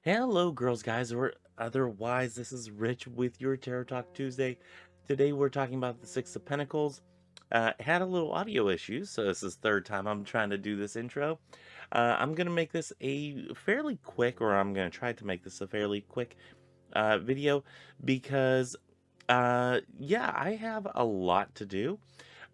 Hello, girls, guys, or otherwise. This is Rich with your Tarot Talk Tuesday. Today, we're talking about the Six of Pentacles. Had a little audio issues, so this is third time I'm trying to do this intro. I'm gonna make this a fairly quick, or I'm gonna try to make this a fairly quick video because, yeah, I have a lot to do.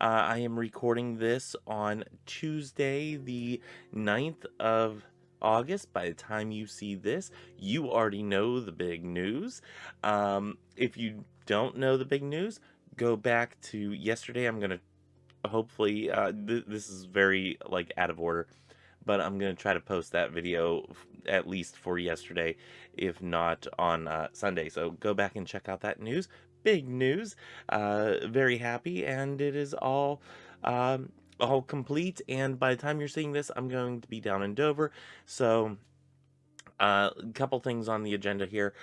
I am recording this on Tuesday, the 9th of August. By the time you see this, you already know the big news. If you don't know the big news, go back to yesterday. I'm going to hopefully, this is very like out of order, but I'm going to try to post that video at least for yesterday, if not on Sunday. So go back and check out that news. Big news. Very happy, and it is all complete. And by the time you're seeing this, I'm going to be down in Dover. So a couple things on the agenda here.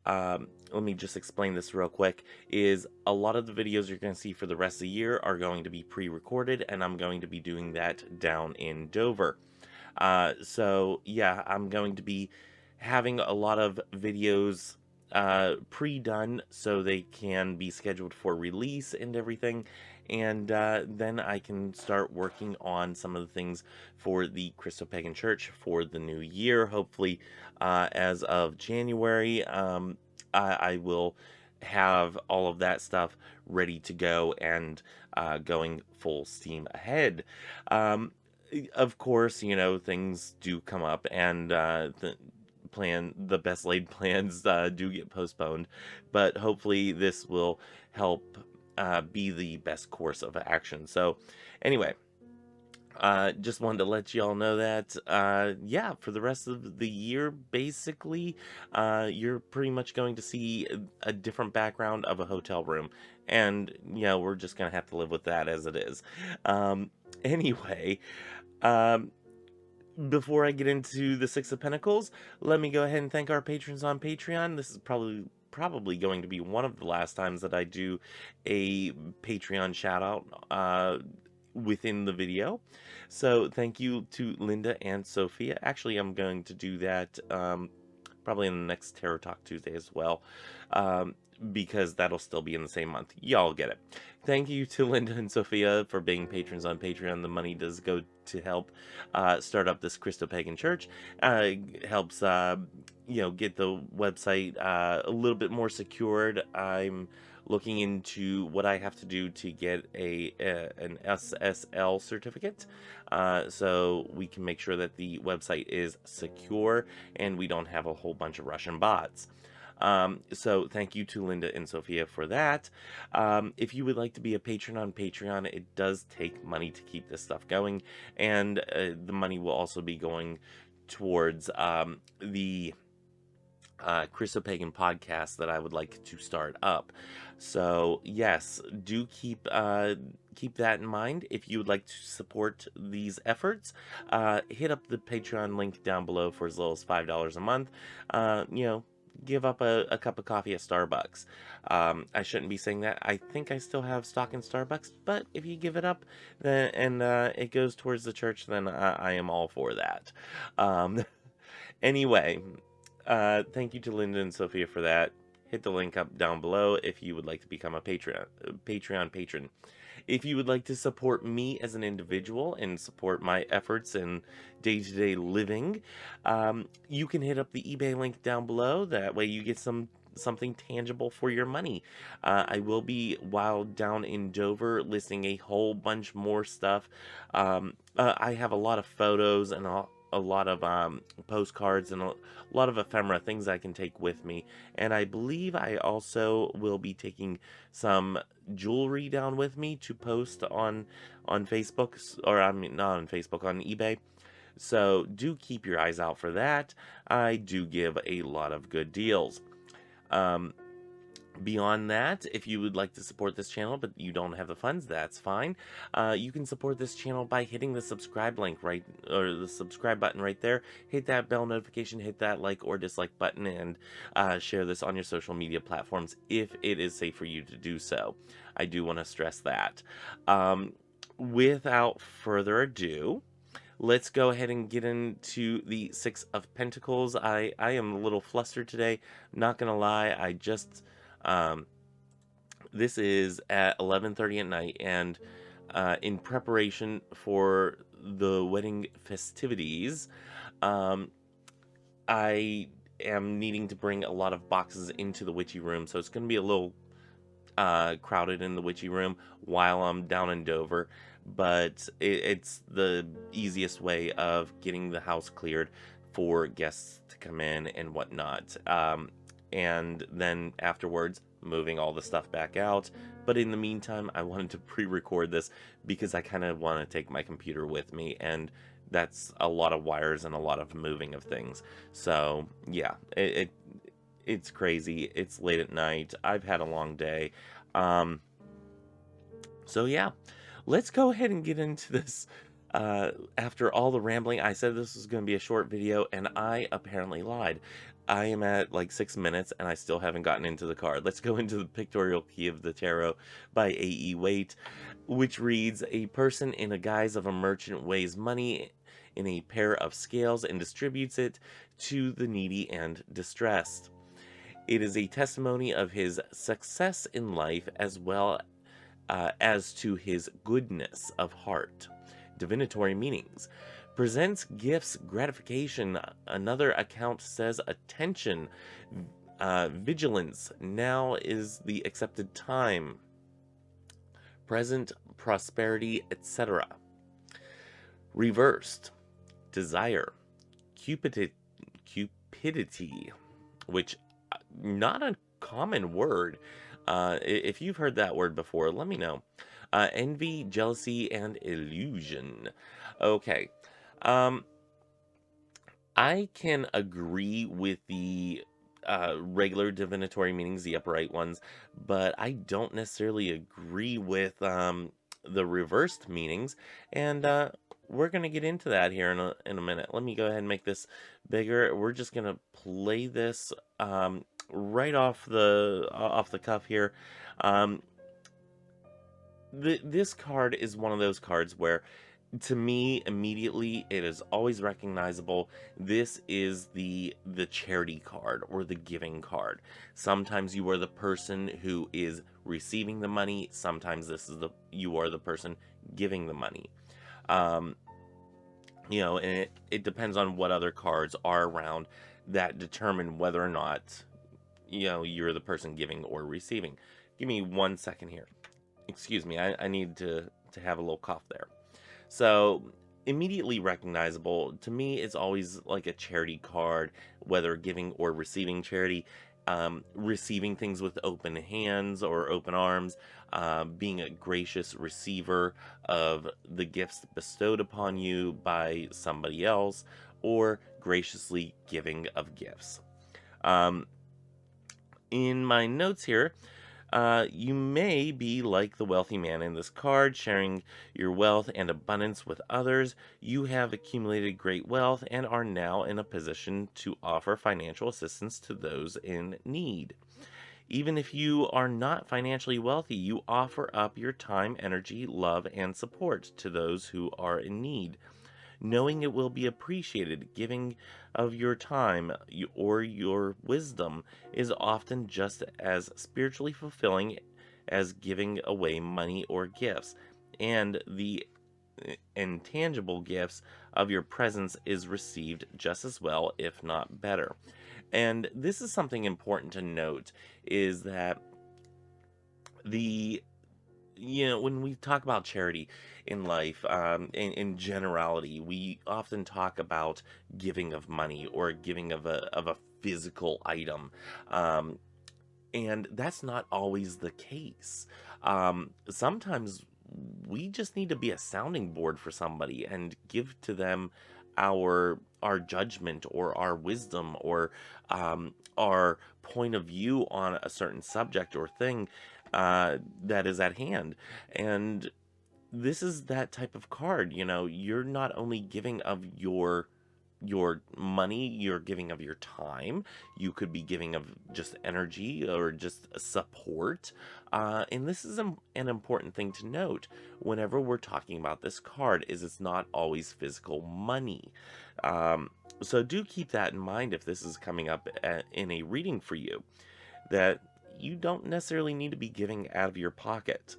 Let me just explain this real quick. Is a lot of the videos you're going to see for the rest of the year are going to be pre-recorded, and I'm going to be doing that down in Dover. So yeah, I'm going to be having a lot of videos pre-done so they can be scheduled for release and everything. And then I can start working on some of the things for the Christo-Pagan Church for the new year. Hopefully, as of January, I will have all of that stuff ready to go and going full steam ahead. Of course, things do come up, and the best laid plans do get postponed, but hopefully this will help be the best course of action. So anyway, just wanted to let y'all know that, yeah, for the rest of the year, basically, you're pretty much going to see a different background of a hotel room. And, we're just going to have to live with that as it is. Anyway, um, before I get into the Six of Pentacles, let me go ahead and thank our patrons on Patreon. This is probably going to be one of the last times that I do a Patreon shout out within the video. So thank you to Linda and Sophia. Actually, I'm going to do that probably in the next Tarot Talk Tuesday as well, because that'll still be in the same month. Y'all get it. Thank you to Linda and Sophia for being patrons on Patreon. The money does go to help start up this Christo-Pagan church. Helps, get the website a little bit more secured. I'm looking into what I have to do to get an SSL certificate, so we can make sure that the website is secure and we don't have a whole bunch of Russian bots. So thank you to Linda and Sophia for that. If you would like to be a patron on Patreon, it does take money to keep this stuff going, and the money will also be going towards the Christo-Pagan podcast that I would like to start up. So yes, do keep that in mind. If you would like to support these efforts, hit up the Patreon link down below for as little as $5 a month. Give up a cup of coffee at Starbucks. I shouldn't be saying that. I think I still have stock in Starbucks, but if you give it up, then and it goes towards the church, then I am all for that. Anyway, thank you to Linda and Sophia for that. Hit the link up down below if you would like to become a Patreon patron. If you would like to support me as an individual and support my efforts in day-to-day living, you can hit up the eBay link down below. That way you get something tangible for your money. I will be, while down in Dover, listing a whole bunch more stuff. I have a lot of photos and a lot of postcards and a lot of ephemera, things I can take with me. And I believe I also will be taking some jewelry down with me to post on Facebook, or I mean not on Facebook, on eBay. So do keep your eyes out for that. I do give a lot of good deals. Beyond that, if you would like to support this channel but you don't have the funds, that's fine. You can support this channel by hitting the subscribe link or the subscribe button right there. Hit that bell notification, hit that like or dislike button, and share this on your social media platforms if it is safe for you to do so. I do want to stress that. Without further ado, let's go ahead and get into the Six of Pentacles. I am a little flustered today. Not gonna lie, I just um, this is at 11:30 at night, and in preparation for the wedding festivities, um, I am needing to bring a lot of boxes into the witchy room, so it's going to be a little crowded in the witchy room while I'm down in Dover, but it's the easiest way of getting the house cleared for guests to come in and whatnot. And then afterwards, moving all the stuff back out. But in the meantime, I wanted to pre-record this because I kind of want to take my computer with me, and that's a lot of wires and a lot of moving of things. So yeah, it's crazy. It's late at night. I've had a long day. Um, so yeah, let's go ahead and get into this. After all the rambling, I said this was going to be a short video, and I apparently lied. I am at like 6 minutes, and I still haven't gotten into the card. Let's go into the Pictorial Key of the Tarot by A.E. Waite, which reads, "A person in a guise of a merchant weighs money in a pair of scales and distributes it to the needy and distressed. It is a testimony of his success in life as well as to his goodness of heart." Divinatory meanings. Presents gifts, gratification. Another account says attention, vigilance. Now is the accepted time. Present prosperity, etc. Reversed. Desire. Cupidity, which not a common word. If you've heard that word before, let me know. Envy, jealousy, and illusion. Okay. I can agree with the regular divinatory meanings, the upright ones, but I don't necessarily agree with the reversed meanings, and we're going to get into that here in a minute. Let me go ahead and make this bigger. We're just going to play this right off the cuff here. This card is one of those cards where, to me, immediately it is always recognizable. This is the charity card or the giving card. Sometimes you are the person who is receiving the money. Sometimes you are the person giving the money. And it depends on what other cards are around that determine whether or not you're the person giving or receiving. Give me 1 second here. Excuse me, I need to have a little cough there. So, immediately recognizable, to me, it's always like a charity card, whether giving or receiving charity, receiving things with open hands or open arms, being a gracious receiver of the gifts bestowed upon you by somebody else, or graciously giving of gifts. In my notes here, you may be like the wealthy man in this card, sharing your wealth and abundance with others. You have accumulated great wealth and are now in a position to offer financial assistance to those in need. Even if you are not financially wealthy, you offer up your time, energy, love, and support to those who are in need, knowing it will be appreciated. Giving of your time or your wisdom is often just as spiritually fulfilling as giving away money or gifts, and the intangible gifts of your presence is received just as well, if not better. And this is something important to note, is that when we talk about charity in life, in generality, we often talk about giving of money or giving of a physical item, and that's not always the case. Sometimes we just need to be a sounding board for somebody and give to them our judgment or our wisdom or our point of view on a certain subject or thing that is at hand. And this is that type of card. You're not only giving of your your money, you're giving of your time. You could be giving of just energy or just support. And this is an important thing to note whenever we're talking about this card, is it's not always physical money. Um, so do keep that in mind if this is coming up in a reading for you, that you don't necessarily need to be giving out of your pocket.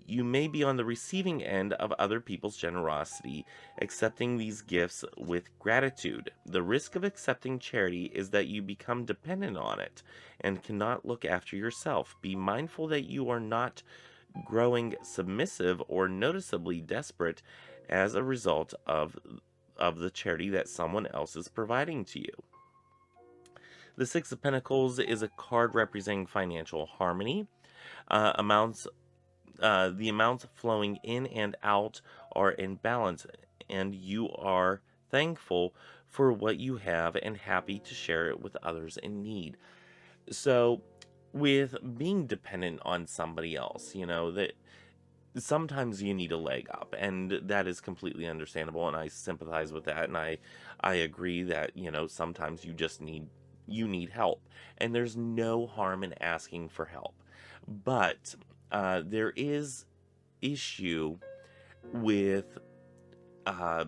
You may be on the receiving end of other people's generosity, accepting these gifts with gratitude. The risk of accepting charity is that you become dependent on it and cannot look after yourself. Be mindful that you are not growing submissive or noticeably desperate as a result of the charity that someone else is providing to you. The Six of Pentacles is a card representing financial harmony. Amounts The amounts flowing in and out are in balance, and you are thankful for what you have and happy to share it with others in need. So, with being dependent on somebody else, that sometimes you need a leg up, and that is completely understandable, and I sympathize with that, and I agree that, sometimes you need help, and there's no harm in asking for help. But there is issue with uh,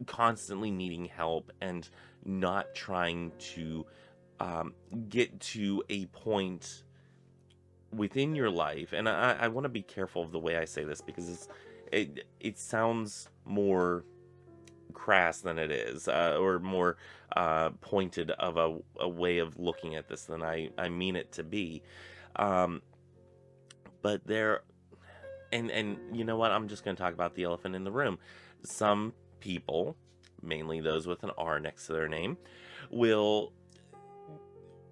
constantly needing help and not trying to um, get to a point within your life. And I want to be careful of the way I say this, because it sounds more crass than it is, or more pointed of a way of looking at this than I mean it to be. Um, but there, and you know what? I'm just going to talk about the elephant in the room. Some people, mainly those with an R next to their name, will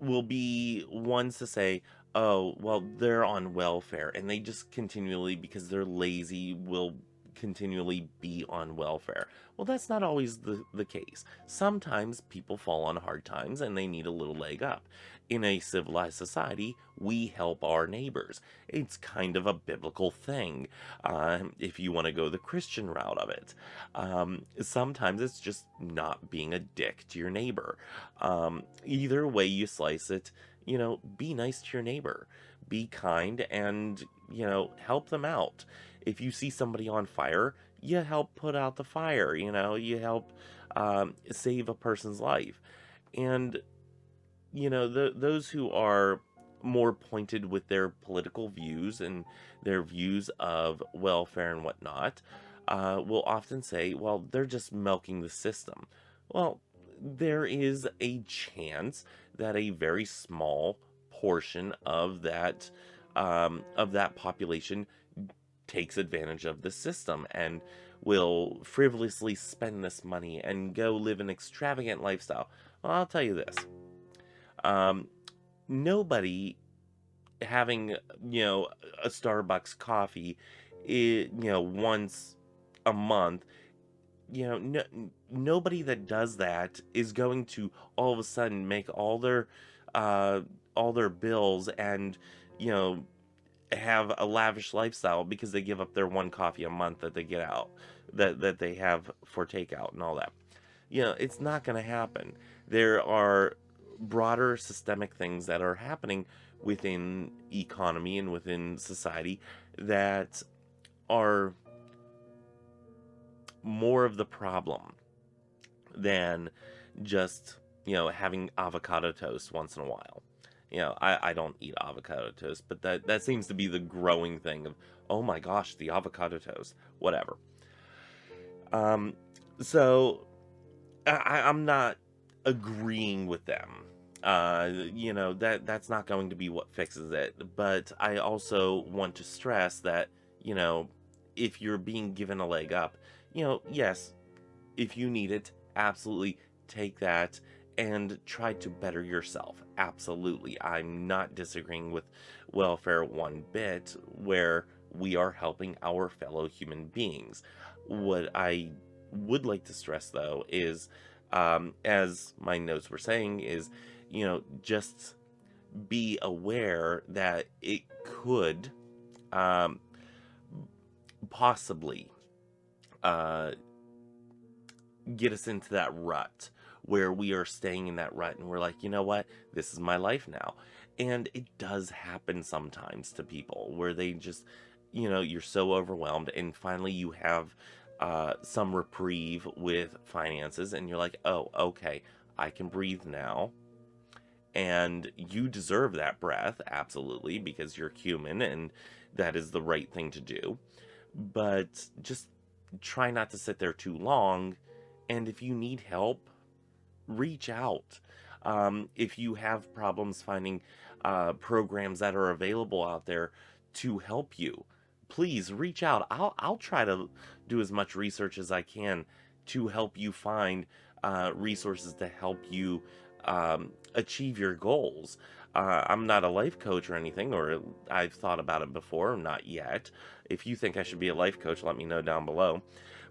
be ones to say, oh, well, they're on welfare, and they just continually, because they're lazy, will continually be on welfare. Well, that's not always the case. Sometimes people fall on hard times and they need a little leg up. In a civilized society, we help our neighbors. It's kind of a biblical thing, if you want to go the Christian route of it. Sometimes it's just not being a dick to your neighbor. Either way you slice it, be nice to your neighbor. Be kind and, help them out. If you see somebody on fire, you help put out the fire, you help save a person's life. And, those who are more pointed with their political views and their views of welfare and whatnot, will often say, well, they're just milking the system. Well, there is a chance that a very small portion of that population takes advantage of the system and will frivolously spend this money and go live an extravagant lifestyle. Well, I'll tell you this. Nobody having, a Starbucks coffee, once a month, nobody that does that is going to all of a sudden make all their bills and, have a lavish lifestyle because they give up their one coffee a month that they get out, that they have for takeout and all that. It's not going to happen. There are broader systemic things that are happening within economy and within society that are more of the problem than just, having avocado toast once in a while. I don't eat avocado toast, but that seems to be the growing thing of, oh my gosh, the avocado toast, whatever. So I'm not agreeing with them. That's not going to be what fixes it. But I also want to stress that, if you're being given a leg up, yes, if you need it, absolutely take that and try to better yourself. Absolutely. I'm not disagreeing with welfare one bit, where we are helping our fellow human beings. What I would like to stress, though, is, as my notes were saying, is, just be aware that it could possibly get us into that rut where we are staying in that rut and we're like, you know what, this is my life now. And it does happen sometimes to people where they just, you're so overwhelmed and finally you have some reprieve with finances and you're like, oh, okay, I can breathe now. And you deserve that breath, absolutely, because you're human and that is the right thing to do. But just try not to sit there too long. And if you need help, reach out. If you have problems finding programs that are available out there to help you, please reach out. I'll try to do as much research as I can to help you find resources to help you achieve your goals. I'm not a life coach or anything, or I've thought about it before, not yet. If you think I should be a life coach, let me know down below.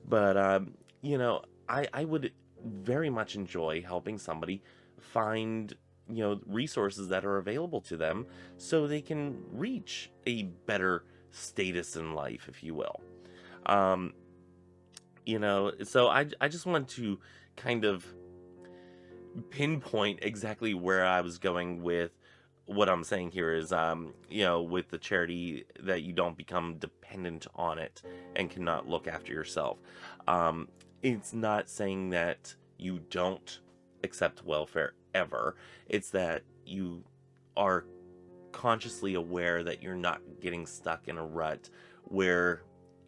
But, I would very much enjoy helping somebody find, resources that are available to them so they can reach a better status in life, if you will. Um, so I just want to kind of pinpoint exactly where I was going with what I'm saying here is, with the charity, that you don't become dependent on it and cannot look after yourself. It's not saying that you don't accept welfare ever. It's that you are consciously aware that you're not getting stuck in a rut where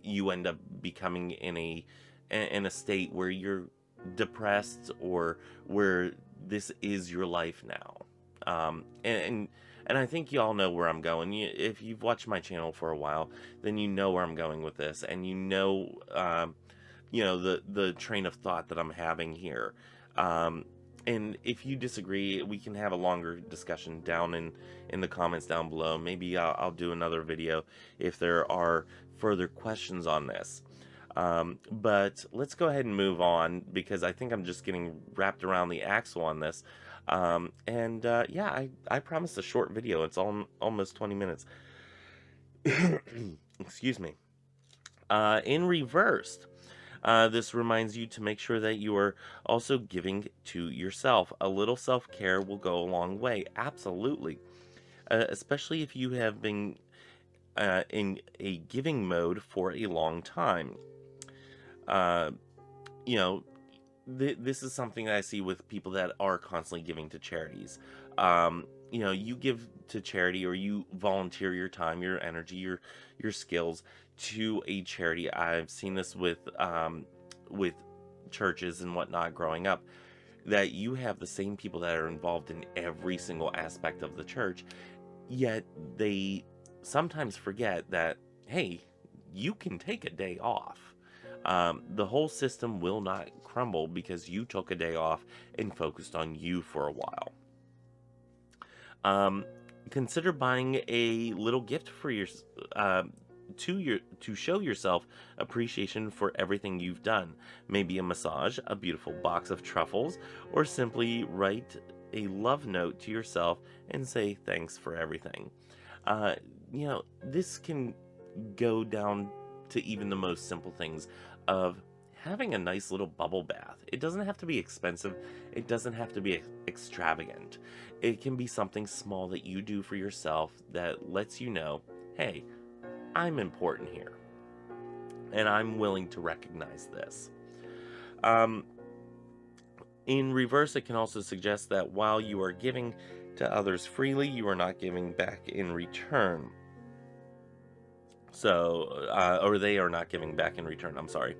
you end up becoming in a state where you're depressed or where this is your life now. And I think you all know where I'm going. If you've watched my channel for a while, then you know where I'm going with this, and the train of thought that I'm having here. And if you disagree, we can have a longer discussion down in the comments down below. Maybe I'll do another video if there are further questions on this. But let's go ahead and move on, because I think I'm just getting wrapped around the axle on this. Yeah, I promised a short video. It's almost 20 minutes. Excuse me. In reversed, this reminds you to make sure that you are also giving to yourself. A little self-care will go a long way. Absolutely. Especially if you have been in a giving mode for a long time. This is something that I see with people that are constantly giving to charities. You give to charity, or you volunteer your time, your energy, your skills to a charity. I've seen this with churches and whatnot growing up, that you have the same people that are involved in every single aspect of the church, yet they sometimes forget that, hey, you can take a day off. The whole system will not crumble because you took a day off and focused on you for a while. Consider buying a little gift for to show yourself appreciation for everything you've done. Maybe a massage, a beautiful box of truffles, or simply write a love note to yourself and say thanks for everything. This can go down to even the most simple things of having a nice little bubble bath. It doesn't have to be expensive. It doesn't have to be extravagant. It can be something small that you do for yourself that lets you know, hey, I'm important here, and I'm willing to recognize this. In reverse, it can also suggest that while you are giving to others freely, you are not giving back in return. Or they are not giving back in return, I'm sorry.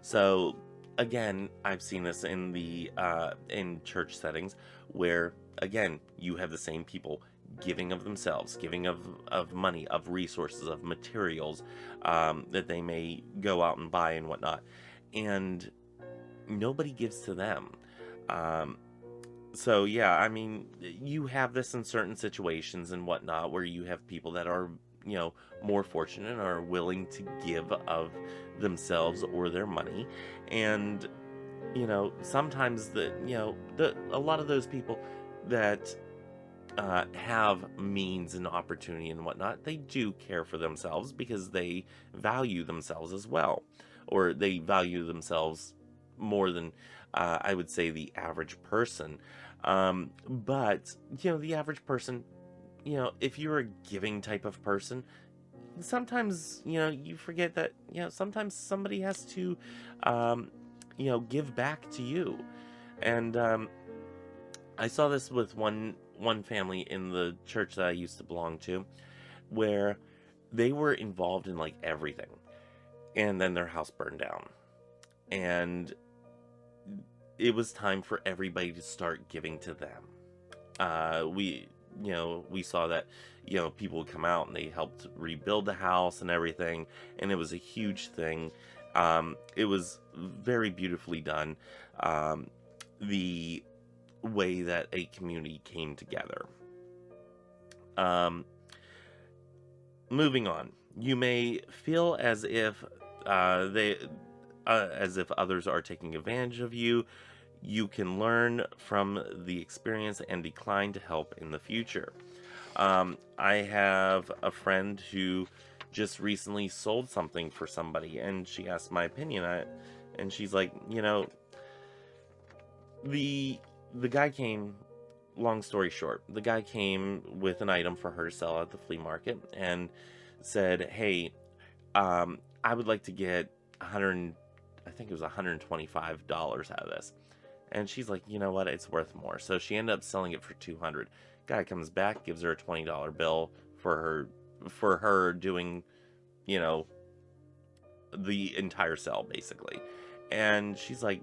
So, again, I've seen this in church settings where, again, you have the same people giving of themselves, giving of money, of resources, of materials that they may go out and buy and whatnot, and nobody gives to them. So yeah, I mean, you have this in certain situations and whatnot where you have people that are, more fortunate and are willing to give of themselves or their money. And, sometimes a lot of those people that have means and opportunity and whatnot, they do care for themselves because they value themselves as well, or they value themselves more than I would say the average person. But the average person, if you're a giving type of person, sometimes you forget that sometimes somebody has to um, give back to you. And I saw this with one family in the church that I used to belong to, where they were involved in like everything, and then their house burned down, and it was time for everybody to start giving to them. We saw that people would come out and they helped rebuild the house and everything, and it was a huge thing. It was very beautifully done. The way that a community came together. Um, Moving on, you may feel as if others are taking advantage of you. You can learn from the experience and decline to help in the future. I have a friend who just recently sold something for somebody, and she asked my opinion on it, and she's like, the guy came. Long story short, the guy came with an item for her to sell at the flea market and said, "Hey, I would like to get 100, I think it was $125 out of this." And she's like, "You know what? It's worth more." So she ended up selling it for 200. Guy comes back, gives her a $20 bill for her doing, you know, the entire sell basically. And she's like,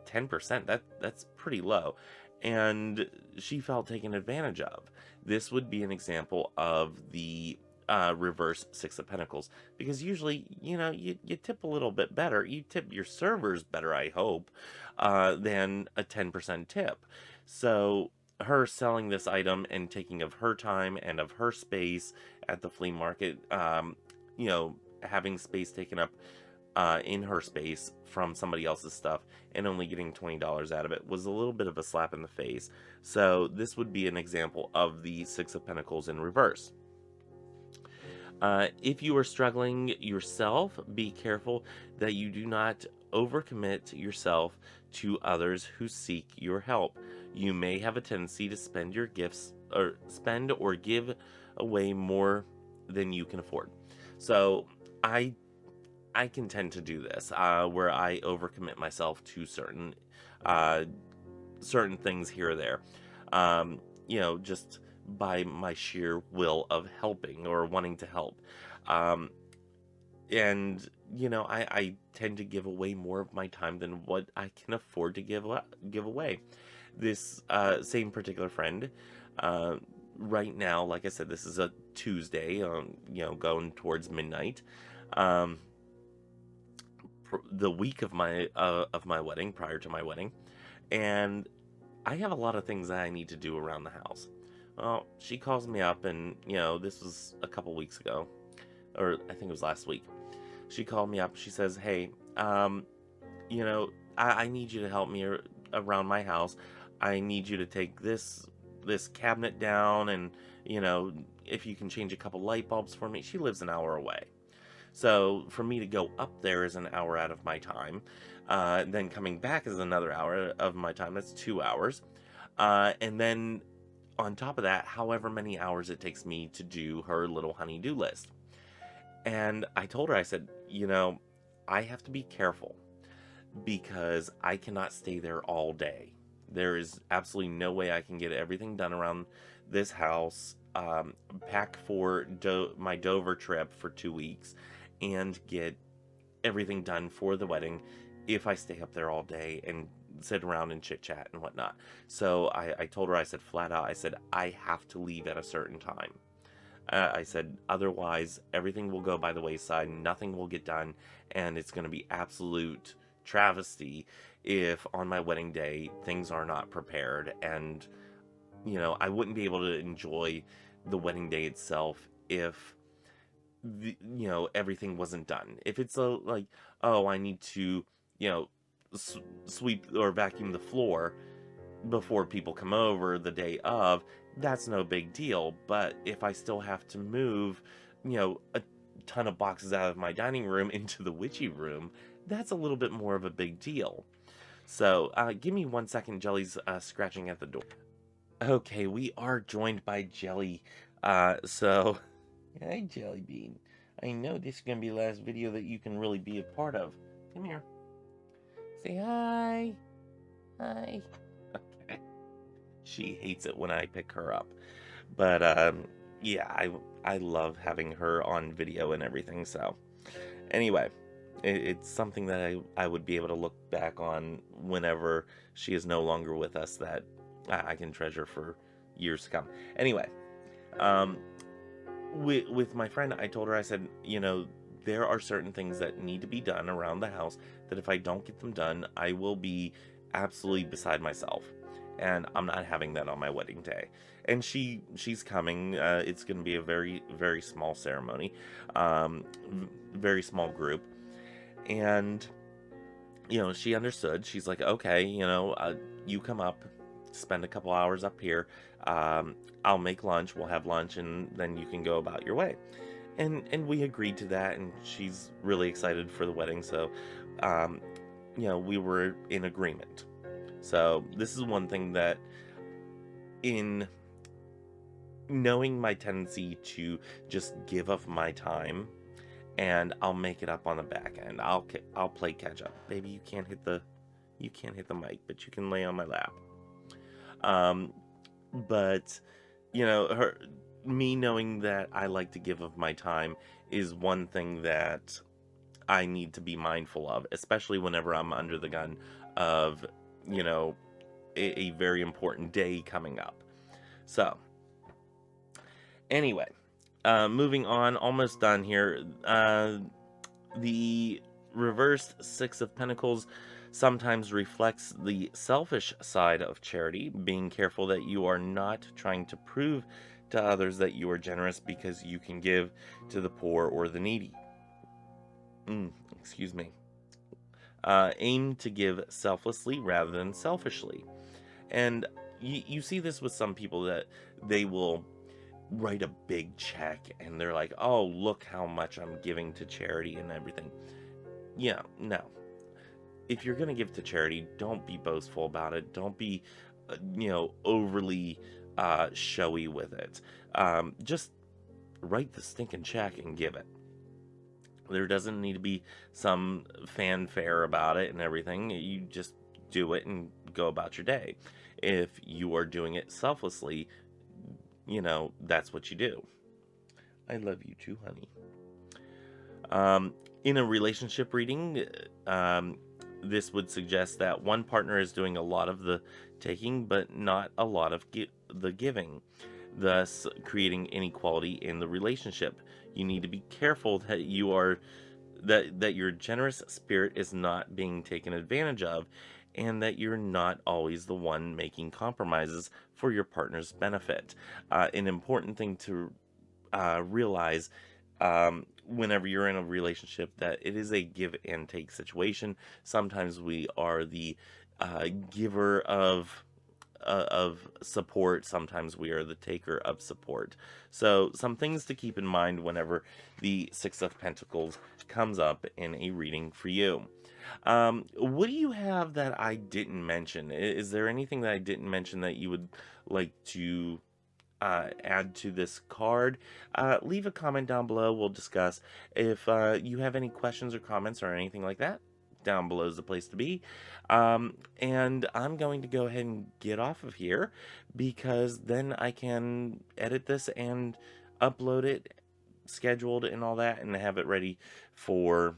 10%, that's pretty low. And she felt taken advantage of. This would be an example of the reverse Six of Pentacles, because usually you tip a little bit better, you tip your servers better, I hope, than a 10% tip. So her selling this item and taking of her time and of her space at the flea market, having space taken up in her space from somebody else's stuff and only getting $20 out of it was a little bit of a slap in the face. So this would be an example of the Six of Pentacles in reverse. If you are struggling yourself, be careful that you do not overcommit yourself to others who seek your help. You may have a tendency to spend your gifts or spend or give away more than you can afford. So I can tend to do this, where I overcommit myself to certain things here or there, just by my sheer will of helping or wanting to help. And I tend to give away more of my time than what I can afford to give away. This same particular friend, right now, like I said, this is a Tuesday, going towards midnight. The week of my wedding, prior to my wedding, and I have a lot of things that I need to do around the house. Well, she calls me up, and this was a couple weeks ago, or I think it was last week. She called me up. She says, "Hey, I need you to help me around my house. I need you to take this cabinet down, and if you can change a couple light bulbs for me." She lives an hour away. So for me to go up there is an hour out of my time. Then coming back is another hour of my time. That's 2 hours. And then on top of that, however many hours it takes me to do her little honey-do list. And I told her, I said, I have to be careful because I cannot stay there all day. There is absolutely no way I can get everything done around this house, pack for my Dover trip for 2 weeks, and get everything done for the wedding if I stay up there all day and sit around and chit chat and whatnot. So I told her, I said flat out, I said, I have to leave at a certain time. I said, otherwise everything will go by the wayside, nothing will get done, and it's going to be absolute travesty if on my wedding day things are not prepared, and I wouldn't be able to enjoy the wedding day itself if everything wasn't done. If it's like, oh, I need to sweep or vacuum the floor before people come over the day of, that's no big deal. But if I still have to move a ton of boxes out of my dining room into the witchy room, that's a little bit more of a big deal. So, give me 1 second. Jelly's scratching at the door. Okay, we are joined by Jelly. So, hi, Jelly Bean. I know this is gonna be the last video that you can really be a part of. Come here. Say hi. Hi. Okay. She hates it when I pick her up, but yeah, I love having her on video and everything. So, anyway, it's something that I would be able to look back on whenever she is no longer with us, that I can treasure for years to come. Anyway, um, with my friend, I told her, I said, there are certain things that need to be done around the house that if I don't get them done, I will be absolutely beside myself. And I'm not having that on my wedding day. And she's coming. It's going to be a very, very small ceremony, very small group. And she understood. She's like, okay, you come up, spend a couple hours up here. I'll make lunch. We'll have lunch, and then you can go about your way. And we agreed to that, and she's really excited for the wedding. So, we were in agreement. So this is one thing that, in knowing my tendency to just give up my time, and I'll make it up on the back end. I'll play catch up. Baby, you can't hit the mic, but you can lay on my lap. But me knowing that I like to give of my time is one thing that I need to be mindful of, especially whenever I'm under the gun of, a very important day coming up. So, anyway, moving on, almost done here. The reversed Six of Pentacles sometimes reflects the selfish side of charity, being careful that you are not trying to prove to others that you are generous because you can give to the poor or the needy. Excuse me. Aim to give selflessly rather than selfishly. And you see this with some people, that they will write a big check and they're like, oh, look how much I'm giving to charity and everything. Yeah, no. If you're going to give to charity, don't be boastful about it. Don't be, overly showy with it. Just write the stinking check and give it. There doesn't need to be some fanfare about it and everything. You just do it and go about your day. If you are doing it selflessly, that's what you do. I love you too, honey. In a relationship reading, this would suggest that one partner is doing a lot of the taking, but not a lot of the giving, thus creating inequality in the relationship. You need to be careful that that your generous spirit is not being taken advantage of, and that you're not always the one making compromises for your partner's benefit. An important thing to realize, whenever you're in a relationship, that it is a give and take situation. Sometimes we are the giver of support. Sometimes we are the taker of support. So some things to keep in mind whenever the Six of Pentacles comes up in a reading for you. What do you have that I didn't mention? Is there anything that I didn't mention that you would like to add to this card? Leave a comment down below. We'll discuss. If you have any questions or comments or anything like that, down below is the place to be. And I'm going to go ahead and get off of here, because then I can edit this and upload it, scheduled and all that, and have it ready for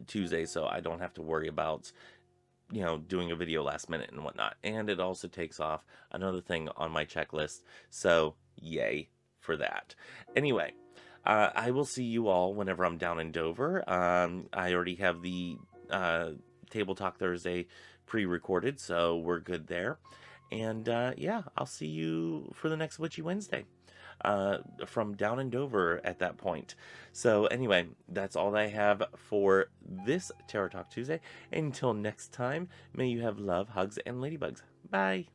Tuesday, so I don't have to worry about doing a video last minute and whatnot. And it also takes off another thing on my checklist, so yay for that. Anyway, I will see you all whenever I'm down in Dover. I already have the Table Talk Thursday pre-recorded, so we're good there. And yeah, I'll see you for the next Witchy Wednesday from down in Dover at that point. So anyway, that's all I have for this Tarot Talk Tuesday. Until next time, may you have love, hugs, and ladybugs. Bye.